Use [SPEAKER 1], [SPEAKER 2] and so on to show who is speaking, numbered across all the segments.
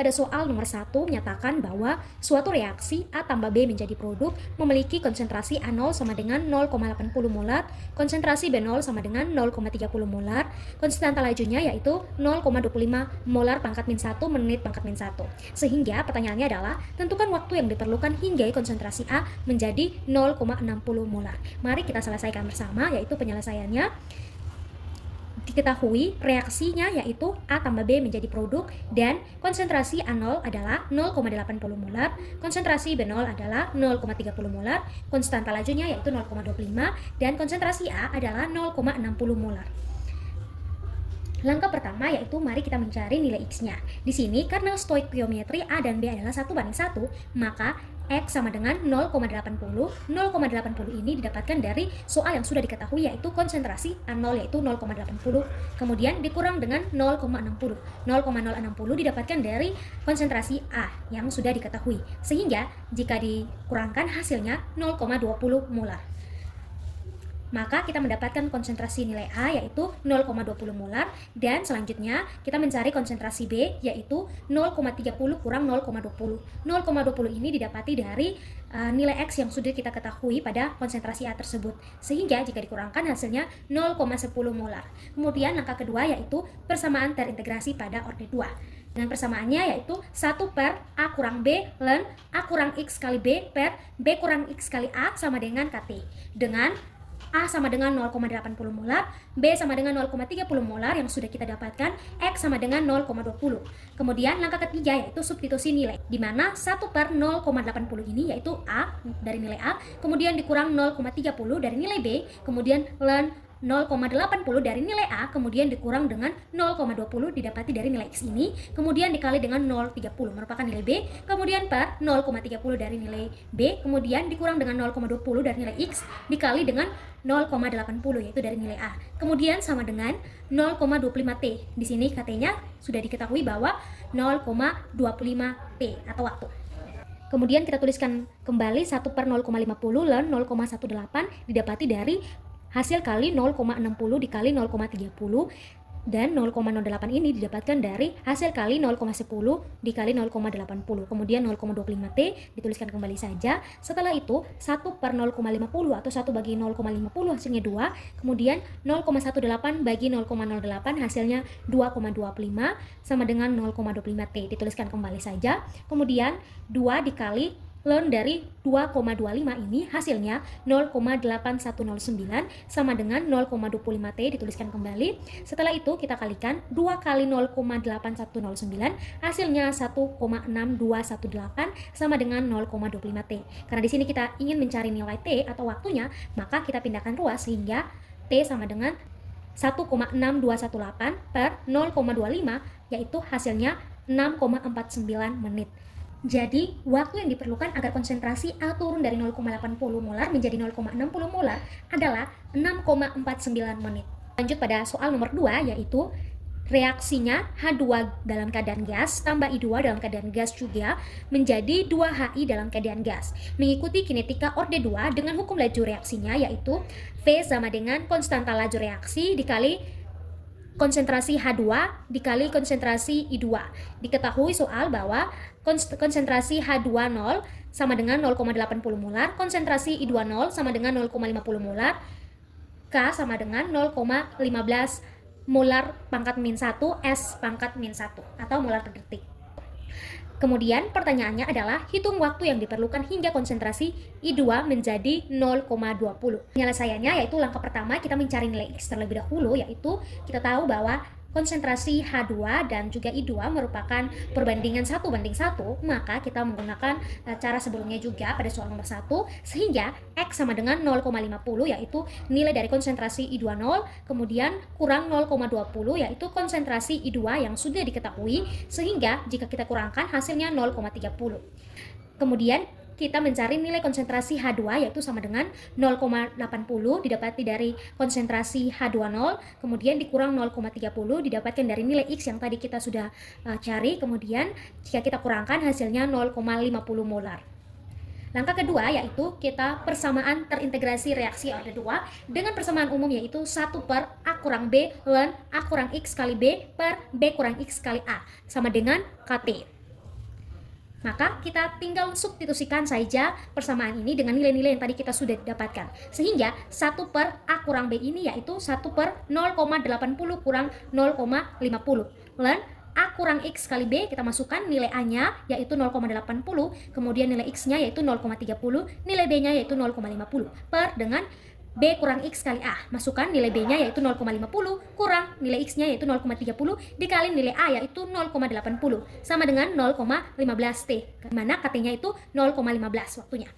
[SPEAKER 1] Pada soal nomor 1 menyatakan bahwa suatu reaksi A tambah B menjadi produk memiliki konsentrasi A0 sama dengan 0,80 molar, konsentrasi B0 sama dengan 0,30 molar, konstanta lajunya yaitu 0,25 molar pangkat min 1 menit pangkat min 1. Sehingga pertanyaannya adalah tentukan waktu yang diperlukan hingga konsentrasi A menjadi 0,60 molar. Mari kita selesaikan bersama, yaitu penyelesaiannya. Diketahui reaksinya yaitu A tambah B menjadi produk dan konsentrasi A0 adalah 0,80 molar, konsentrasi B0 adalah 0,30 molar, konstanta lajunya yaitu 0,25 dan konsentrasi A adalah 0,60 molar. Langkah pertama yaitu mari kita mencari nilai X-nya. Di sini karena stoikiometri A dan B adalah 1:1, maka X sama dengan 0,80. 0,80 ini didapatkan dari soal yang sudah diketahui yaitu konsentrasi A0 yaitu 0,80. Kemudian dikurang dengan 0,60. 0,060 didapatkan dari konsentrasi A yang sudah diketahui. Sehingga jika dikurangkan hasilnya 0,20 molar. Maka kita mendapatkan konsentrasi nilai A yaitu 0,20 molar dan selanjutnya kita mencari konsentrasi B yaitu 0,30 kurang 0,20. 0,20 ini didapati dari nilai X yang sudah kita ketahui pada konsentrasi A tersebut. Sehingga jika dikurangkan hasilnya 0,10 molar. Kemudian langkah kedua yaitu persamaan terintegrasi pada orde 2. Dengan persamaannya yaitu 1 per A kurang B ln A kurang X kali B per B kurang X kali A sama dengan KT. Dengan A sama dengan 0,80 molar, B sama dengan 0,30 molar yang sudah kita dapatkan, X sama dengan 0,20. Kemudian langkah ketiga yaitu substitusi nilai, di mana 1 per 0,80 ini yaitu A dari nilai A, kemudian dikurang 0,30 dari nilai B, kemudian ln 0,80 dari nilai A, kemudian dikurang dengan 0,20 didapati dari nilai X ini, kemudian dikali dengan 0,30 merupakan nilai B, kemudian per 0,30 dari nilai B, kemudian dikurang dengan 0,20 dari nilai X, dikali dengan 0,80 yaitu dari nilai A. Kemudian sama dengan 0,25T. Di sini KT-nya sudah diketahui bahwa 0,25T atau waktu. Kemudian kita tuliskan kembali 1 per 0,50 ln 0,18 didapati dari hasil kali 0,60 dikali 0,30 dan 0,08 ini didapatkan dari hasil kali 0,10 dikali 0,80. Kemudian 0,25T dituliskan kembali saja. Setelah itu 1 per 0,50 atau 1 bagi 0,50 hasilnya 2. Kemudian 0,18 bagi 0,08 hasilnya 2,25 sama dengan 0,25T. Dituliskan kembali saja. Kemudian 2 dikali ln dari 2,25 ini hasilnya 0,8109 sama dengan 0,25T dituliskan kembali. Setelah itu kita kalikan 2 kali 0,8109 hasilnya 1,6218 sama dengan 0,25T. Karena di sini kita ingin mencari nilai T atau waktunya, maka kita pindahkan ruas sehingga T sama dengan 1,6218 per 0,25 yaitu hasilnya 6,49 menit. Jadi, waktu yang diperlukan agar konsentrasi A turun dari 0,80 molar menjadi 0,60 molar adalah 6,49 menit. Lanjut pada soal nomor 2 yaitu reaksinya H2 dalam keadaan gas tambah I2 dalam keadaan gas juga menjadi 2HI dalam keadaan gas. Mengikuti kinetika orde 2 dengan hukum laju reaksinya yaitu V sama dengan konstanta laju reaksi dikali konsentrasi H2 dikali konsentrasi I2. Diketahui soal bahwa konsentrasi H20 sama dengan 0,80 molar, konsentrasi I20 sama dengan 0,50 molar, K sama dengan 0,15 molar pangkat min 1 S pangkat min 1 atau molar per detik. Kemudian pertanyaannya adalah hitung waktu yang diperlukan hingga konsentrasi I2 menjadi 0,20. Penyelesaiannya yaitu langkah pertama kita mencari nilai X terlebih dahulu, yaitu kita tahu bahwa konsentrasi H2 dan juga I2 merupakan perbandingan 1:1, maka kita menggunakan cara sebelumnya juga pada soal nomor 1, sehingga X sama dengan 0,50 yaitu nilai dari konsentrasi I20, kemudian kurang 0,20 yaitu konsentrasi I2 yang sudah diketahui, sehingga jika kita kurangkan hasilnya 0,30. Kemudian kita mencari nilai konsentrasi H2 yaitu sama dengan 0,80 didapati dari konsentrasi H20, kemudian dikurang 0,30 didapatkan dari nilai X yang tadi kita sudah cari, kemudian jika kita kurangkan hasilnya 0,50 molar. Langkah kedua yaitu kita persamaan terintegrasi reaksi orde 2 dengan persamaan umum yaitu 1 per A kurang B ln A kurang X kali B per B kurang X kali A sama dengan KT. Maka kita tinggal substitusikan saja persamaan ini dengan nilai-nilai yang tadi kita sudah dapatkan. Sehingga 1 per A kurang B ini yaitu 1 per 0,80 kurang 0,50. Dan A kurang X kali B, kita masukkan nilai A-nya yaitu 0,80, kemudian nilai X-nya yaitu 0,30, nilai B-nya yaitu 0,50, per dengan B kurang X kali A. Masukkan nilai B-nya yaitu 0,50 kurang nilai X-nya yaitu 0,30 dikali nilai A yaitu 0,80 sama dengan 0,15T. Dimana KT-nya itu 0,15 waktunya.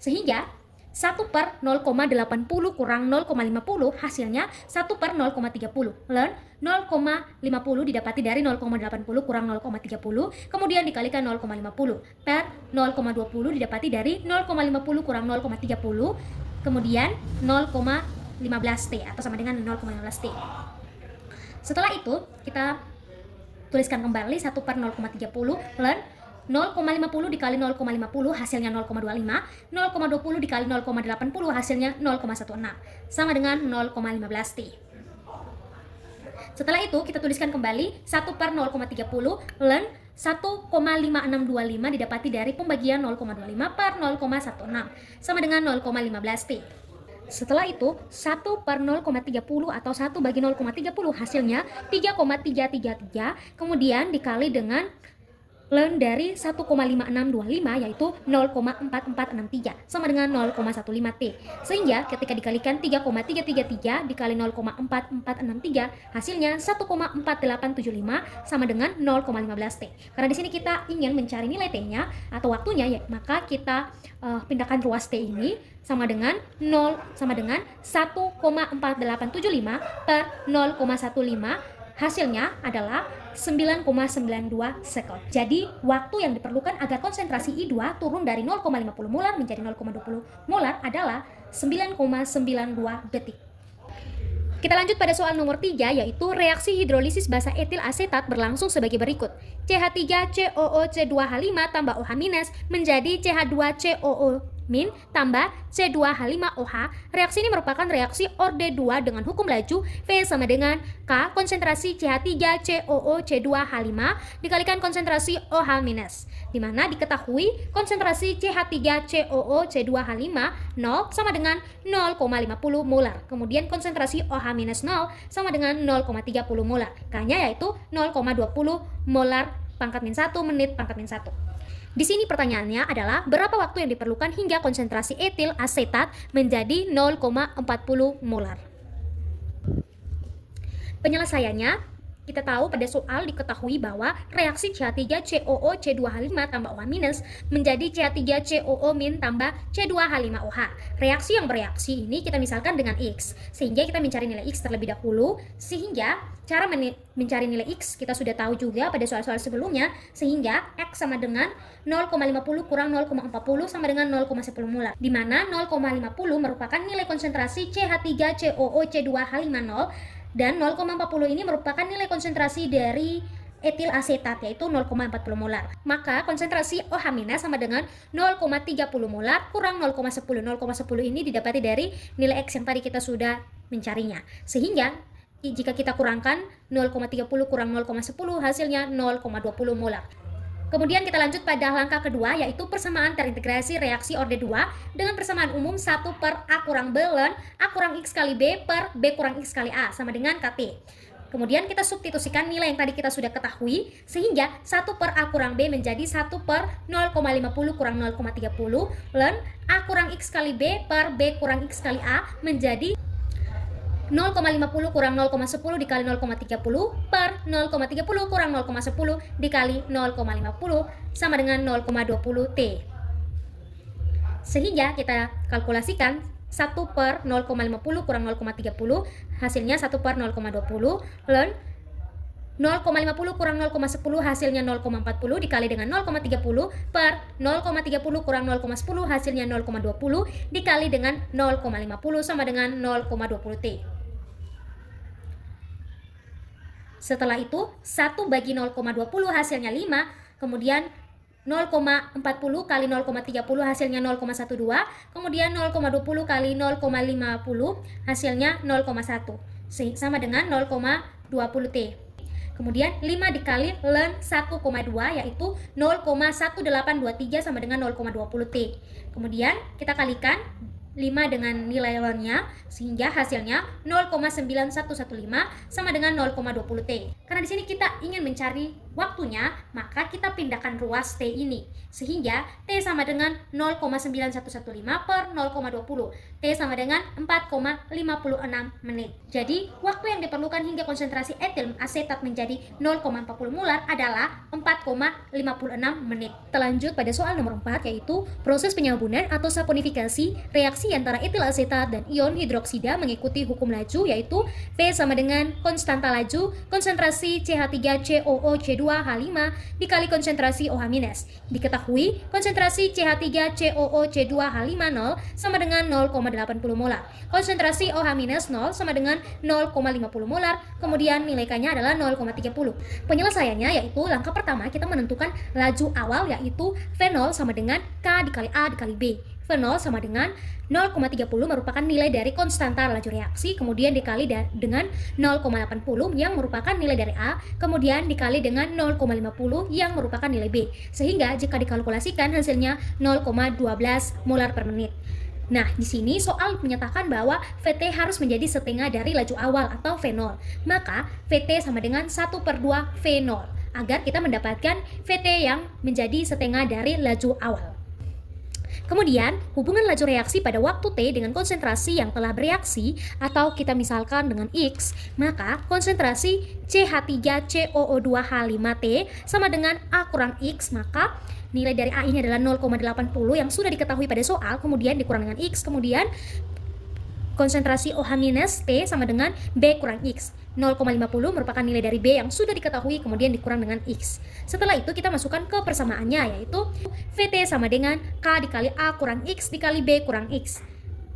[SPEAKER 1] Sehingga 1 per 0,80 kurang 0,50 hasilnya 1 per 0,30. Learn 0,50 didapati dari 0,80 kurang 0,30, kemudian dikalikan 0,50 per 0,20 didapati dari 0,50 kurang 0,30, kemudian 0,15T atau sama dengan 0,15T. Setelah itu kita tuliskan kembali 1 per 0,30 learn 0,50 dikali 0,50 hasilnya 0,25, 0,20 dikali 0,80 hasilnya 0,16 sama dengan 0,15T. Setelah itu kita tuliskan kembali 1 per 0,30 learn 1,5625 didapati dari pembagian 0,25 per 0,16 sama dengan 0,15T. Setelah itu 1 per 0,30 atau 1 bagi 0,30 hasilnya 3,333, kemudian dikali dengan learn dari 1,5625 yaitu 0,4463 sama dengan 0,15T. Sehingga ketika dikalikan 3,333 dikali 0,4463 hasilnya 1,4875 sama dengan 0,15T. Karena di sini kita ingin mencari nilai T-nya atau waktunya ya, maka kita pindahkan ruas T ini sama dengan 1,4875 per 0,15, hasilnya adalah 9,92 sekon. Jadi waktu yang diperlukan agar konsentrasi I2 turun dari 0,50 molar menjadi 0,20 molar adalah 9,92 detik. Kita lanjut pada soal nomor 3, yaitu reaksi hidrolisis basa etil asetat berlangsung sebagai berikut. CH3COOC2H5 tambah OH- menjadi CH2COO- tambah C2H5OH. Reaksi ini merupakan reaksi orde 2 dengan hukum laju V sama dengan K konsentrasi CH3COOC2H5 dikalikan konsentrasi OH-, di mana diketahui konsentrasi CH3COOC2H5 0 sama dengan 0,50 molar. Kemudian konsentrasi OH- 0 sama dengan 0,30 molar. K-nya yaitu 0,20 molar pangkat min 1 menit pangkat min 1. Di sini pertanyaannya adalah berapa waktu yang diperlukan hingga konsentrasi etil asetat menjadi 0,40 molar. Penyelesaiannya, kita tahu pada soal diketahui bahwa reaksi CH3COOC2H5 tambah OH- menjadi CH3COO- tambah C2H5OH. Reaksi yang bereaksi ini kita misalkan dengan X, sehingga kita mencari nilai X terlebih dahulu. Sehingga cara mencari nilai X kita sudah tahu juga pada soal-soal sebelumnya, sehingga X sama dengan 0,50 kurang 0,40 sama dengan 0,10 molar, di mana 0,50 merupakan nilai konsentrasi CH3COOC2H5 dan 0,40 ini merupakan nilai konsentrasi dari etil asetat yaitu 0,40 molar. Maka konsentrasi OH- sama dengan 0,30 molar kurang 0,10. 0,10 ini didapati dari nilai X yang tadi kita sudah mencarinya. Sehingga jika kita kurangkan 0,30 kurang 0,10 hasilnya 0,20 molar. Kemudian kita lanjut pada langkah kedua, yaitu persamaan terintegrasi reaksi orde 2 dengan persamaan umum 1 per A kurang B ln A kurang X kali B per B kurang X kali A sama dengan KT. Kemudian kita substitusikan nilai yang tadi kita sudah ketahui, sehingga 1 per A kurang B menjadi 1 per 0,50 kurang 0,30 ln A kurang X kali B per B kurang X kali A menjadi 0,50 kurang 0,10 dikali 0,30 per 0,30 kurang 0,10 dikali 0,50 sama dengan 0,20 T. Sehingga kita kalkulasikan 1 per 0,50 kurang 0,30 hasilnya 1 per 0,20 ln 0,50 kurang 0,10 hasilnya 0,40 dikali dengan 0,30 per 0,30 kurang 0,10 hasilnya 0,20 dikali dengan 0,50 sama dengan 0,20 T. Setelah itu 1 bagi 0,20 hasilnya 5, kemudian 0,40 kali 0,30 hasilnya 0,12, kemudian 0,20 kali 0,50 hasilnya 0,1 sama dengan 0,20 T. Kemudian 5 dikali ln 1,2 yaitu 0,1823 sama dengan 0,20 T. Kemudian kita kalikan 5 dengan nilai ln-nya sehingga hasilnya 0,9115 sama dengan 0,20 T. Karena di sini kita ingin mencari waktunya, maka kita pindahkan ruas T ini sehingga T sama dengan 0,9115 per 0,20. T sama dengan 4,56 menit. Jadi, waktu yang diperlukan hingga konsentrasi etil asetat menjadi 0,40 molar adalah 4,56 menit. Terlanjut pada soal nomor 4 yaitu proses penyabunan atau saponifikasi reaksi antara etil asetat dan ion hidroksida mengikuti hukum laju yaitu V sama dengan konstanta laju konsentrasi CH3COO-C2H5 dikali konsentrasi OH-. Diketahui konsentrasi CH3COO-C2H5 0 sama dengan 0,80 molar. Konsentrasi OH- 0 sama dengan 0,50 molar. Kemudian nilai K-nya adalah 0,30. Penyelesaiannya yaitu langkah pertama kita menentukan laju awal yaitu V0 sama dengan K dikali A dikali B. V0 sama dengan 0,30 merupakan nilai dari konstanta laju reaksi, kemudian dikali dengan 0,80 yang merupakan nilai dari A, kemudian dikali dengan 0,50 yang merupakan nilai B. Sehingga jika dikalkulasikan hasilnya 0,12 molar per menit. Nah, di sini soal menyatakan bahwa VT harus menjadi setengah dari laju awal atau V0. Maka VT sama dengan 1/2 V0 agar kita mendapatkan VT yang menjadi setengah dari laju awal. Kemudian, hubungan laju reaksi pada waktu T dengan konsentrasi yang telah bereaksi atau kita misalkan dengan X, maka konsentrasi CH3COO2H5T sama dengan A kurang X, maka nilai dari A ini adalah 0,80 yang sudah diketahui pada soal, kemudian dikurang dengan X, kemudian konsentrasi OH- T sama dengan B kurang X. 0,50 merupakan nilai dari B yang sudah diketahui kemudian dikurang dengan X. Setelah itu kita masukkan ke persamaannya yaitu VT sama dengan K dikali A kurang X dikali B kurang X.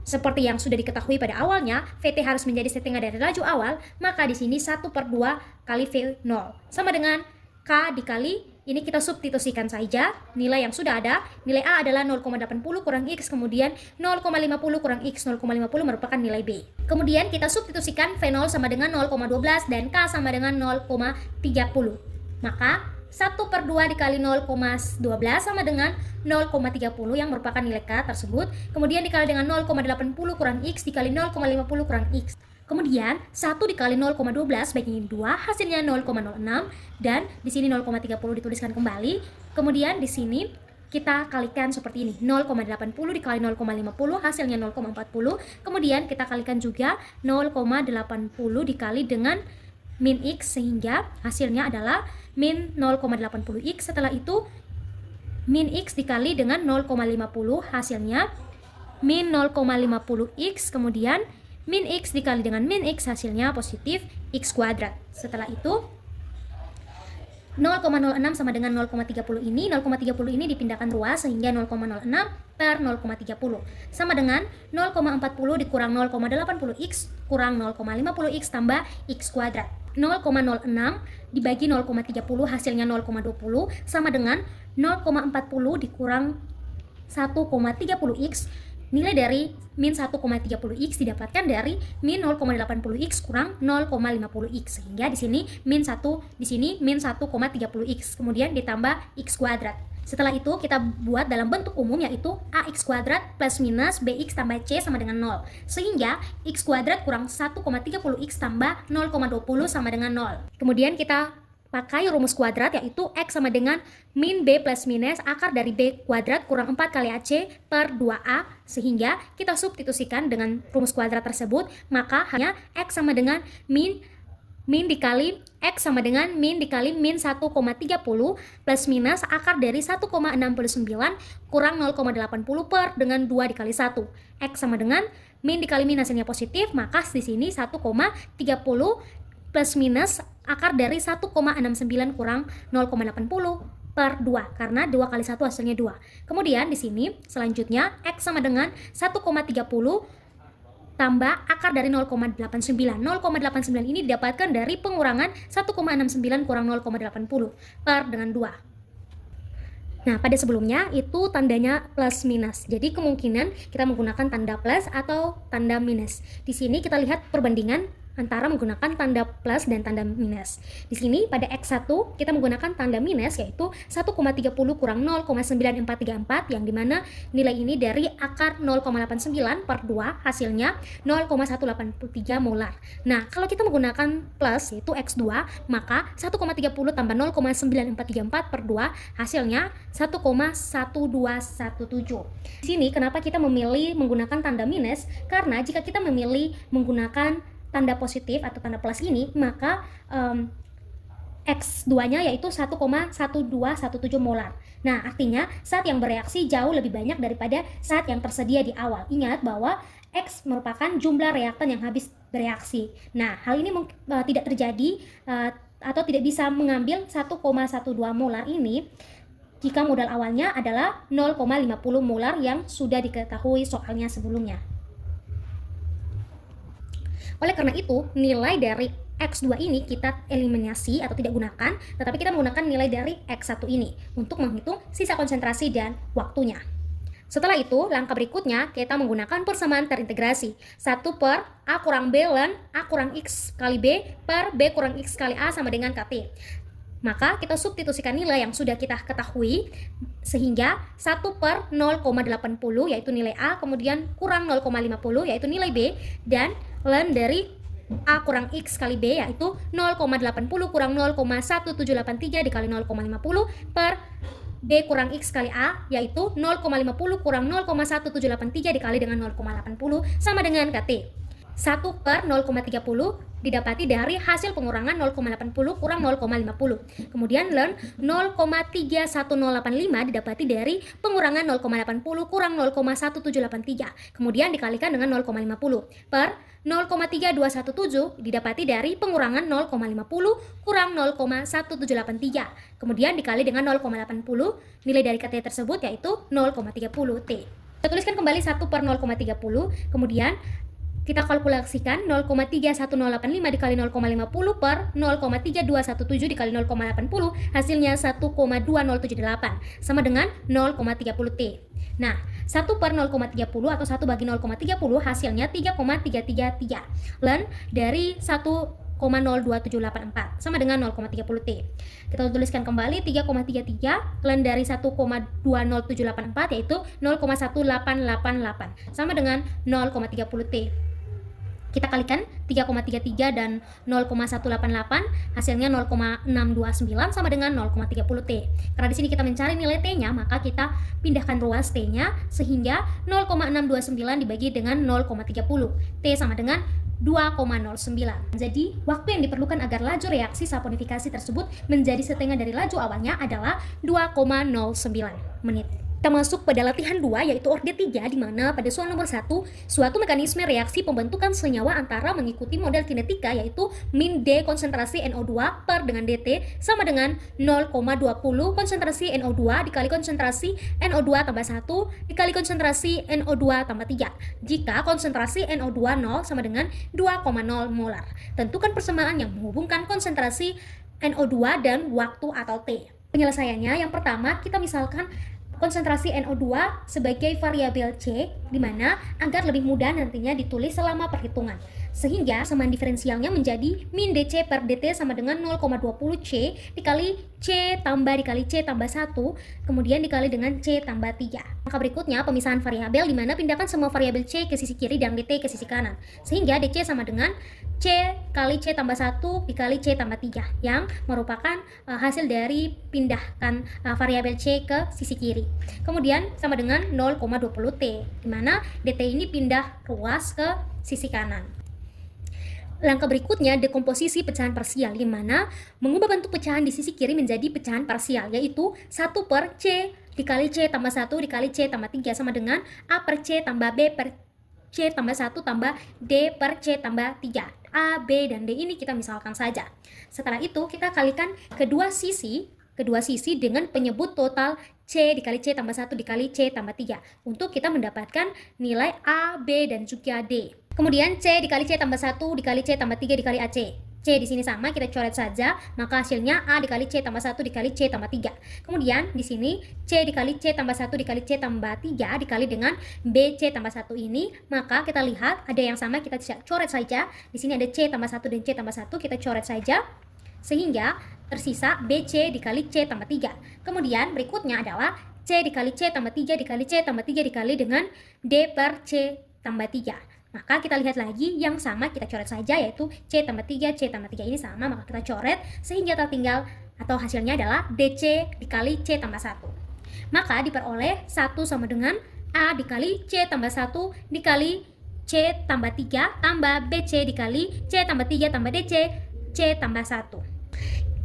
[SPEAKER 1] Seperti yang sudah diketahui pada awalnya, VT harus menjadi setengah dari laju awal, maka di sini 1/2 kali V0 sama dengan K dikali, ini kita substitusikan saja nilai yang sudah ada. Nilai A adalah 0,80 kurang X, kemudian 0,50 kurang X, 0,50 merupakan nilai B. Kemudian kita substitusikan V0 sama dengan 0,12 dan K sama dengan 0,30. Maka 1/2 dikali 0,12 sama dengan 0,30 yang merupakan nilai K tersebut. Kemudian dikali dengan 0,80 kurang X dikali 0,50 kurang X. Kemudian 1 dikali 0,12 bagi 2 hasilnya 0,06 dan di sini 0,30 dituliskan kembali. Kemudian di sini kita kalikan seperti ini. 0,80 dikali 0,50 hasilnya 0,40. Kemudian kita kalikan juga 0,80 dikali dengan min X sehingga hasilnya adalah min 0,80 X. Setelah itu min X dikali dengan 0,50 hasilnya min 0,50 X. Kemudian min X dikali dengan min X hasilnya positif X kuadrat. Setelah itu 0,06 sama dengan 0,30 ini. 0,30 ini dipindahkan ruas sehingga 0,06 per 0,30 sama dengan 0,40 dikurang 0,80 X kurang 0,50 X tambah X kuadrat. 0,06 dibagi 0,30 hasilnya 0,20 sama dengan 0,40 dikurang 1,30 X. Nilai dari min 1,30 X didapatkan dari min 0,80 X kurang 0,50 X. Sehingga di sini min 1 1,30 X. Kemudian ditambah X kuadrat. Setelah itu kita buat dalam bentuk umum yaitu AX kuadrat plus minus BX tambah C sama dengan 0. Sehingga X kuadrat kurang 1,30 X tambah 0,20 sama dengan 0. Kemudian kita pakai rumus kuadrat yaitu X sama dengan min B plus minus akar dari B kuadrat kurang 4 kali AC per 2A. Sehingga kita substitusikan dengan rumus kuadrat tersebut, maka hanya X sama dengan min dikali X sama dengan min dikali min 1,30 plus minus akar dari 1,69 kurang 0,80 per dengan 2 dikali 1. X sama dengan min dikali min hasilnya positif, maka di sini 1,30 plus minus akar dari 1,69 kurang 0,80 per 2 karena 2 kali 1 hasilnya 2. Kemudian di sini selanjutnya X sama dengan 1,30 tambah akar dari 0,89. 0,89 ini didapatkan dari pengurangan 1,69 kurang 0,80 per dengan 2. Nah, pada sebelumnya itu tandanya plus minus. Jadi kemungkinan kita menggunakan tanda plus atau tanda minus. Di sini kita lihat perbandingan antara menggunakan tanda plus dan tanda minus. Di sini pada X1 kita menggunakan tanda minus yaitu 1,30 kurang 0,9434 yang dimana nilai ini dari akar 0,89 per 2 hasilnya 0,183 molar. Nah, kalau kita menggunakan plus yaitu X2 maka 1,30 tambah 0,9434 per 2 hasilnya 1,1217. Di sini kenapa kita memilih menggunakan tanda minus? Karena jika kita memilih menggunakan tanda positif atau tanda plus ini, maka X2-nya yaitu 1,1217 molar. Nah, artinya saat yang bereaksi jauh lebih banyak daripada saat yang tersedia di awal. Ingat bahwa X merupakan jumlah reaktan yang habis bereaksi. Nah, hal ini tidak terjadi atau tidak bisa mengambil 1,12 molar ini jika modal awalnya adalah 0,50 molar yang sudah diketahui soalnya sebelumnya. Oleh karena itu, nilai dari X2 ini kita eliminasi atau tidak gunakan, tetapi kita menggunakan nilai dari X1 ini untuk menghitung sisa konsentrasi dan waktunya. Setelah itu, langkah berikutnya kita menggunakan persamaan terintegrasi. 1 per A kurang B ln A kurang X kali B per B kurang X kali A sama dengan KT. Maka kita substitusikan nilai yang sudah kita ketahui sehingga 1 per 0,80 yaitu nilai A, kemudian kurang 0,50 yaitu nilai B, dan ln dari A kurang X kali B yaitu 0,80 kurang 0,1783 dikali 0,50 per B kurang X kali A yaitu 0,50 kurang 0,1783 dikali dengan 0,80 sama dengan KT. 1 per 0,30 didapati dari hasil pengurangan 0,80 kurang 0,50. Kemudian ln 0,31085 didapati dari pengurangan 0,80 kurang 0,1783. Kemudian dikalikan dengan 0,50 per 0,3217 didapati dari pengurangan 0,50 kurang 0,1783. Kemudian dikali dengan 0,80, nilai dari KT tersebut yaitu 0,30 T. Kita tuliskan kembali 1 per 0,30, kemudian kita kalkulasikan 0,31085 dikali 0,50 per 0,3217 dikali 0,80 hasilnya 1,2078 sama dengan 0,30 T. Nah, 1 per 0,30 atau 1 bagi 0,30 hasilnya 3,333 ln dari 1,02784 sama dengan 0,30 T. Kita tuliskan kembali 3,33 ln dari 1,20784 yaitu 0,1888 sama dengan 0,30 T. Kita kalikan 3,33 dan 0,188 hasilnya 0,629 sama dengan 0,30 T. Karena di sini kita mencari nilai T-nya, maka kita pindahkan ruas T-nya sehingga 0,629 dibagi dengan 0,30. T sama dengan 2,09. Jadi, waktu yang diperlukan agar laju reaksi saponifikasi tersebut menjadi setengah dari laju awalnya adalah 2,09 menit. Kita masuk pada latihan 2 yaitu orde 3 di mana pada soal nomor 1 suatu mekanisme reaksi pembentukan senyawa antara mengikuti model kinetika yaitu min D konsentrasi NO2 per dengan DT sama dengan 0,20 konsentrasi NO2 dikali konsentrasi NO2 tambah 1 dikali konsentrasi NO2 tambah 3 jika konsentrasi NO2 0 sama dengan 2,0 molar. Tentukan persamaan yang menghubungkan konsentrasi NO2 dan waktu atau T. Penyelesaiannya yang pertama kita misalkan konsentrasi NO2 sebagai variabel C, di mana agar lebih mudah nantinya ditulis selama perhitungan. Sehingga persamaan diferensialnya menjadi min DC per DT sama dengan 0,20 C dikali C tambah dikali C tambah 1, kemudian dikali dengan C tambah 3. Maka berikutnya pemisahan variabel di mana pindahkan semua variabel C ke sisi kiri dan DT ke sisi kanan. Sehingga DC sama dengan C kali C tambah 1 dikali C tambah 3 yang merupakan hasil dari pindahkan variabel C ke sisi kiri. Kemudian sama dengan 0,20 T, di mana DT ini pindah ruas ke sisi kanan. Langkah berikutnya dekomposisi pecahan parsial, di mana mengubah bentuk pecahan di sisi kiri menjadi pecahan parsial, yaitu 1 per C dikali C tambah 1 dikali C tambah 3 sama dengan A per C tambah B per C tambah 1 tambah D per C tambah 3. A, B, dan D ini kita misalkan saja. Setelah itu kita kalikan kedua sisi dengan penyebut total C dikali C tambah 1 dikali C tambah 3 untuk kita mendapatkan nilai A, B, dan juga D. Kemudian C dikali C tambah 1 dikali C tambah 3 dikali AC. C C di sini sama, kita coret saja, maka hasilnya A dikali C tambah 1 dikali C tambah 3. Kemudian di sini C dikali C tambah 1 dikali C tambah 3 dikali dengan BC tambah 1 ini, maka kita lihat ada yang sama, kita coret saja. Di sini ada C tambah 1 dan C tambah 1, kita coret saja. Sehingga tersisa BC dikali C tambah 3. Kemudian berikutnya adalah C dikali C tambah 3 dikali C tambah 3 dikali dengan D per C tambah 3. Maka kita lihat lagi yang sama, kita coret saja, yaitu C tambah 3, C tambah 3 ini sama, maka kita coret sehingga tertinggal atau hasilnya adalah DC dikali C tambah 1. Maka diperoleh 1 sama dengan A dikali C tambah 1 dikali C tambah 3 tambah BC dikali C tambah 3 tambah DC C tambah 1.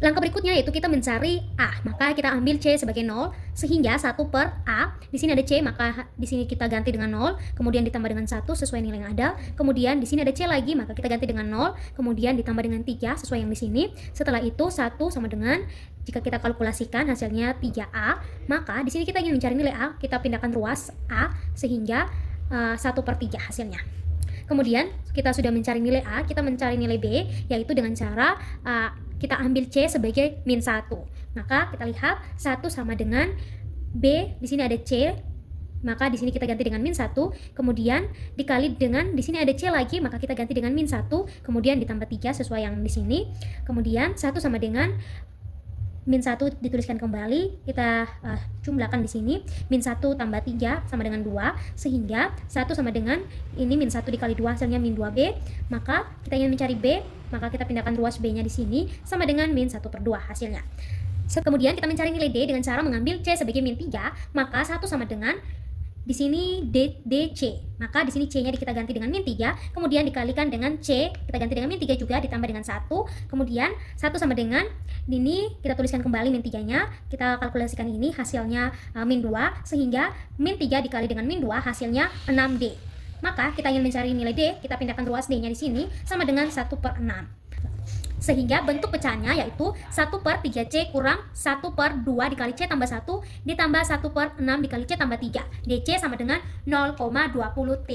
[SPEAKER 1] Langkah berikutnya yaitu kita mencari A, maka kita ambil C sebagai 0, sehingga 1 per A, di sini ada C, maka di sini kita ganti dengan 0, kemudian ditambah dengan 1 sesuai nilai yang ada, kemudian di sini ada C lagi, maka kita ganti dengan 0, kemudian ditambah dengan 3 sesuai yang di sini. Setelah itu 1 sama dengan, jika kita kalkulasikan hasilnya 3A, maka di sini kita ingin mencari nilai A, kita pindahkan ruas A, sehingga 1 per 3 hasilnya. Kemudian kita sudah mencari nilai A, kita mencari nilai B, yaitu dengan cara kita ambil C sebagai min 1. Maka kita lihat 1 sama dengan B, di sini ada C, maka di sini kita ganti dengan min 1, kemudian dikali dengan di sini ada C lagi, maka kita ganti dengan min 1, kemudian ditambah 3 sesuai yang di sini. Kemudian 1 sama dengan min 1 dituliskan kembali, kita jumlahkan di sini, min 1 tambah 3 sama dengan 2, sehingga 1 sama dengan ini min 1 dikali 2 hasilnya min 2B, maka kita ingin mencari B, maka kita pindahkan ruas B nya di sini sama dengan min 1 per 2 hasilnya. Kemudian kita mencari nilai D dengan cara mengambil C sebagai min 3, maka 1 sama dengan di sini DC, maka di sini C nya kita ganti dengan min 3, kemudian dikalikan dengan C, kita ganti dengan min 3 juga, ditambah dengan 1, kemudian 1 sama dengan ini kita tuliskan kembali min 3 nya, kita kalkulasikan ini hasilnya min 2, sehingga min 3 dikali dengan min 2 hasilnya 6D. Maka kita ingin mencari nilai D, kita pindahkan ruas D nya di sini sama dengan 1 per 6. Sehingga bentuk pecahannya yaitu 1 per 3C kurang 1 per 2 dikali C tambah 1 ditambah 1 per 6 dikali C tambah 3. DC sama dengan 0,20T.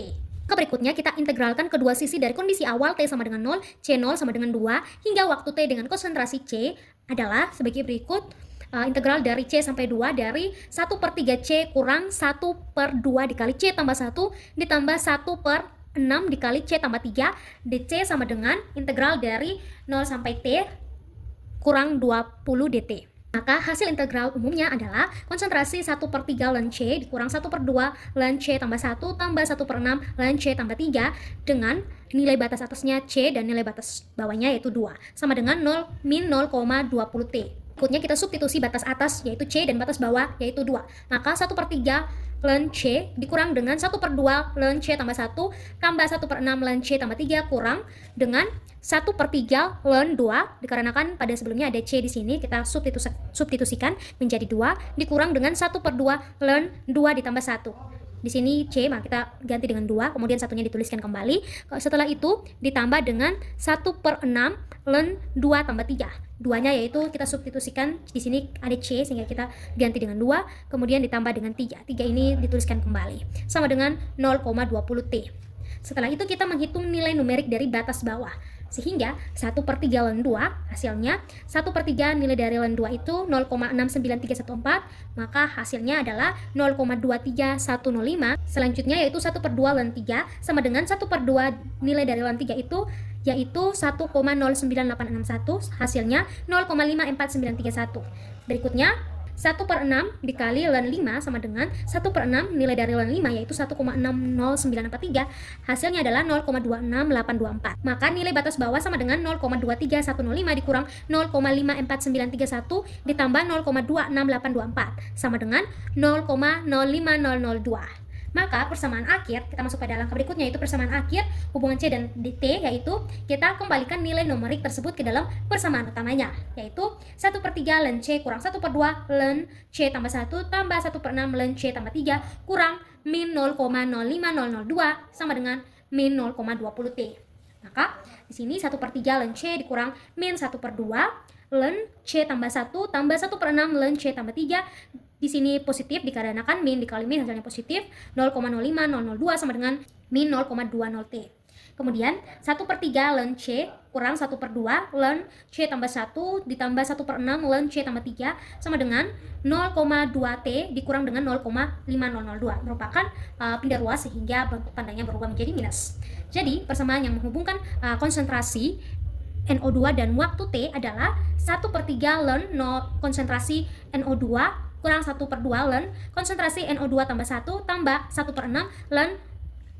[SPEAKER 1] Berikutnya kita integralkan kedua sisi dari kondisi awal T sama dengan 0, C0 sama dengan 2, hingga waktu T dengan konsentrasi C adalah sebagai berikut. Integral dari C sampai 2 dari 1 per 3C kurang 1 per 2 dikali C tambah 1 ditambah 1 per 6 dikali C tambah 3, DC sama dengan integral dari 0 sampai T kurang 20 DT. Maka hasil integral umumnya adalah konsentrasi 1 per 3 ln C dikurang 1 per 2 ln C tambah 1 tambah 1 per 6 ln C tambah 3 dengan nilai batas atasnya C dan nilai batas bawahnya yaitu 2 sama dengan 0 min 0,20 T. Berikutnya kita substitusi batas atas yaitu C dan batas bawah yaitu 2. Maka 1 per 3 ln C dikurang dengan 1 per 2 ln C tambah 1 tambah 1 per 6 ln C tambah 3 kurang dengan 1 per 3 ln 2, dikarenakan pada sebelumnya ada C di sini, kita substitusikan menjadi 2 dikurang dengan 1 per 2 ln 2 ditambah 1. Di sini C, maka kita ganti dengan 2, kemudian satunya dituliskan kembali. Setelah itu ditambah dengan 1 per 6 ln 2 tambah 3. 2-nya yaitu kita substitusikan, di sini ada C sehingga kita ganti dengan 2, kemudian ditambah dengan 3. 3 ini dituliskan kembali, sama dengan 0,20 T. Setelah itu kita menghitung nilai numerik dari batas bawah. Sehingga 1 per 3 ln 2 hasilnya 1 per 3 nilai dari ln 2 itu 0,69314, maka hasilnya adalah 0,23105. Selanjutnya yaitu 1 per 2 ln 3 sama dengan 1 per 2 nilai dari ln 3 itu yaitu 1,09861, hasilnya 0,54931. Berikutnya 1 per 6 dikali ln 5 sama dengan 1 per 6 nilai dari ln 5 yaitu 1,60943, hasilnya adalah 0,26824. Maka nilai batas bawah sama dengan 0,23105 dikurang 0,54931 ditambah 0,26824 sama dengan 0,05002. Maka persamaan akhir, kita masuk pada langkah berikutnya yaitu persamaan akhir hubungan C dan T, yaitu kita kembalikan nilai numerik tersebut ke dalam persamaan utamanya, yaitu 1 per 3 ln C kurang 1 per 2 ln C tambah 1 tambah 1 per 6 ln C tambah 3 kurang min 0,05002 sama dengan min 0,20 T. Maka di sini 1 per 3 ln C dikurang min 1 per 2 ln C tambah 1 tambah 1 per 6 ln C tambah 3. Di sini positif dikarenakan min dikali min hasilnya positif, 0,05002 sama dengan min 0,20 T. Kemudian 1/3 ln C kurang 1/2 ln C tambah 1 ditambah 1/6 ln C tambah 3 sama dengan 0,2T dikurang dengan 0,5002 merupakan pindah ruas sehingga bentuk tandanya berubah menjadi minus. Jadi persamaan yang menghubungkan konsentrasi NO2 dan waktu T adalah 1/3 ln konsentrasi NO2 kurang 1/2 ln konsentrasi NO2 tambah 1 tambah 1/6 ln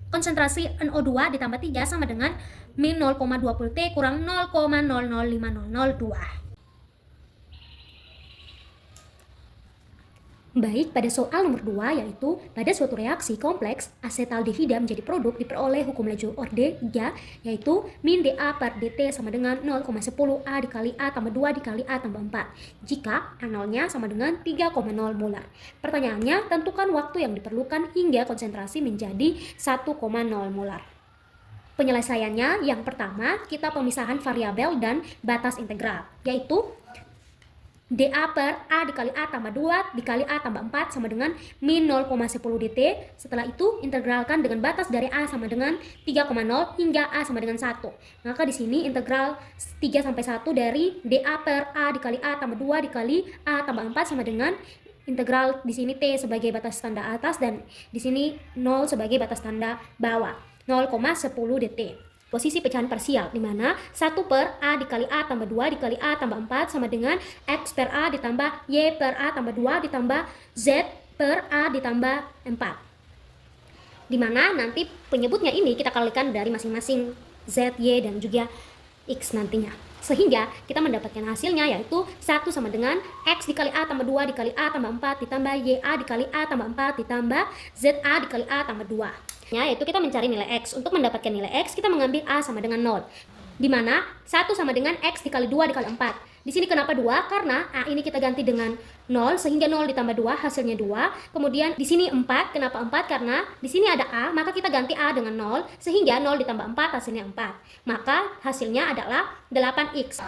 [SPEAKER 1] konsentrasi NO2 ditambah 3 sama dengan min 0,20 T kurang 0,005002. Baik, pada soal nomor 2 yaitu pada suatu reaksi kompleks asetaldehida menjadi produk diperoleh hukum laju orde 3 yaitu min dA per dt sama dengan 0,10 A dikali A tambah 2 dikali A tambah 4 jika A0-nya sama dengan 3,0 molar. Pertanyaannya, tentukan waktu yang diperlukan hingga konsentrasi menjadi 1,0 molar. Penyelesaiannya, yang pertama kita pemisahan variabel dan batas integral yaitu dA per A dikali A tambah 2 dikali A tambah 4 sama dengan min 0,10 dt. Setelah itu integralkan dengan batas dari A sama dengan 3,0 hingga A sama dengan 1. Maka di sini integral 3 sampai 1 dari dA per A dikali A tambah 2 dikali A tambah 4 sama dengan integral di sini T sebagai batas tanda atas dan di sini 0 sebagai batas tanda bawah. 0,10 dt. Posisi pecahan parsial di mana 1 per A dikali A tambah 2 dikali A tambah 4 sama dengan X per A ditambah Y per A tambah 2 ditambah Z per A ditambah 4. Di mana nanti penyebutnya ini kita kalikan dari masing-masing Z, Y, dan juga X nantinya. Sehingga kita mendapatkan hasilnya yaitu 1 sama dengan X dikali A tambah 2 dikali A tambah 4 ditambah YA dikali A tambah 4 ditambah ZA dikali A tambah 2. Yaitu kita mencari nilai X. Untuk mendapatkan nilai X kita mengambil A sama dengan 0. Di mana 1 sama dengan X dikali 2 dikali 4. Di sini kenapa 2? Karena A ini kita ganti dengan 0 sehingga 0 ditambah 2 hasilnya 2. Kemudian di sini 4. Kenapa 4? Karena di sini ada A, maka kita ganti A dengan 0 sehingga 0 ditambah 4 hasilnya 4. Maka hasilnya adalah 8X.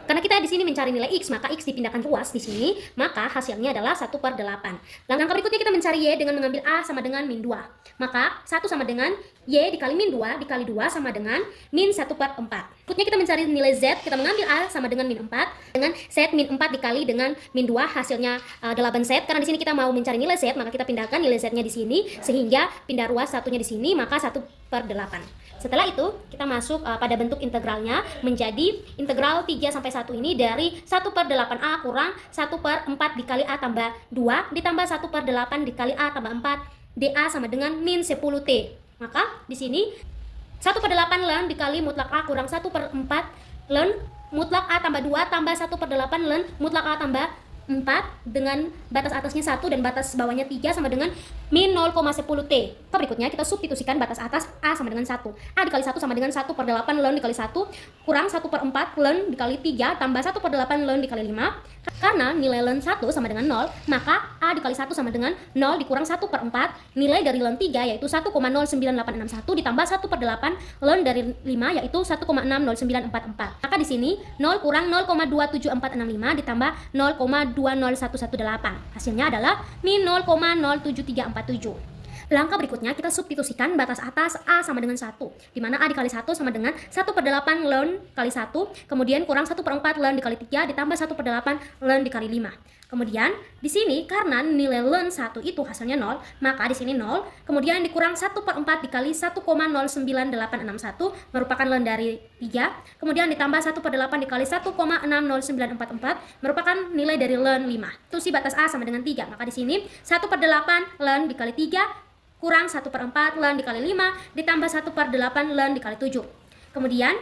[SPEAKER 1] Karena kita di sini mencari nilai X, maka X dipindahkan ruas di sini, maka hasilnya adalah 1/8. Langkah berikutnya kita mencari Y dengan mengambil A sama dengan min 2. Maka 1 sama dengan Y dikali min 2 dikali 2 sama dengan min 1/4. Berikutnya kita mencari nilai Z, kita mengambil A sama dengan min 4 dengan Z min 4 dikali dengan min 2 hasilnya 8Z. Karena di sini kita mau mencari nilai Z, maka kita pindahkan nilai Z-nya di sini sehingga pindah ruas satunya di sini, maka 1/8. Setelah itu kita masuk pada bentuk integralnya menjadi integral 3 sampai 1 ini dari 1/8A kurang 1/4 dikali A tambah 2 ditambah 1/8 dikali A tambah 4 dA sama dengan min 10T. Maka di sini 1/8 ln dikali mutlak A kurang 1/4 ln mutlak A tambah 2 tambah 1/8 ln mutlak A tambah 4 dengan batas atasnya 1 dan batas bawahnya 3 sama dengan min 0,10T. Berikutnya kita substitusikan batas atas A sama dengan 1. A dikali 1 sama dengan 1/8 ln dikali 1 kurang 1/4 ln dikali 3 tambah 1/8 ln dikali 5. Karena nilai ln 1 sama dengan 0, maka A dikali 1 sama dengan 0 dikurang 1/4 nilai dari ln 3 yaitu 1,09861 ditambah 1/8 ln dari 5 yaitu 1,60944. Maka di sini 0 kurang 0,27465 ditambah 0,20118. Hasilnya adalah min 0,07347. Langkah berikutnya kita substitusikan batas atas A sama dengan 1, di mana A dikali 1 sama dengan 1/8 ln kali 1, kemudian kurang 1/4 ln dikali 3 ditambah 1/8 ln dikali 5. Kemudian di sini karena nilai ln 1 itu hasilnya 0, maka di sini 0, kemudian dikurang 1/4 dikali 1,09861 merupakan ln dari 3, kemudian ditambah 1/8 dikali 1,60944 merupakan nilai dari ln 5. Itu si batas A sama dengan 3, maka di sini 1/8 ln dikali 3 kurang 1/4 ln dikali 5 ditambah 1/8 ln dikali 7. Kemudian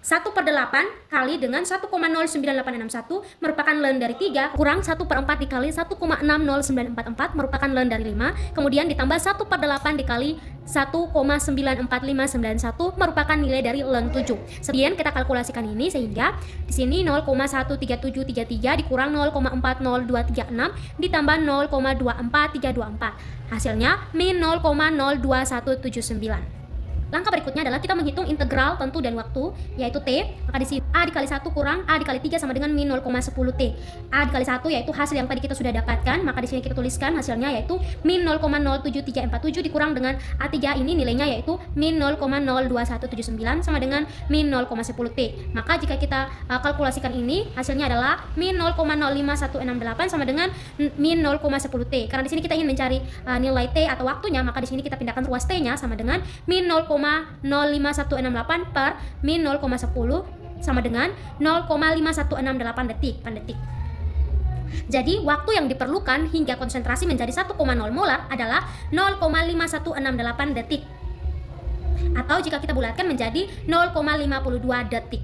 [SPEAKER 1] 1/8 kali dengan 1,09861 merupakan ln dari 3 kurang 1/4 dikali 1,60944 merupakan ln dari 5, kemudian ditambah 1/8 dikali 1,94591 merupakan nilai dari ln 7. Kemudian kita kalkulasikan ini sehingga di sini 0,13733 dikurang 0,40236 ditambah 0,24324. Hasilnya min 0,02179. Langkah berikutnya adalah kita menghitung integral tentu dan waktu, yaitu T. Maka di sini A dikali 1 kurang A dikali 3 sama dengan min 0,10 T. A dikali 1 yaitu hasil yang tadi kita sudah dapatkan, maka di sini kita tuliskan hasilnya yaitu min 0,07347 dikurang dengan A3 ini nilainya yaitu min 0,02179 sama dengan min 0,10 T. Maka jika kita kalkulasikan ini, hasilnya adalah min 0,05168 sama dengan min 0,10 T. Karena di sini kita ingin mencari nilai T atau waktunya, maka di sini kita pindahkan ruas T-nya sama dengan min 0,05168 per min 0,10 sama dengan 0,5168 detik per detik. Jadi waktu yang diperlukan hingga konsentrasi menjadi 1,0 molar adalah 0,5168 detik. Atau jika kita bulatkan menjadi 0,52 detik.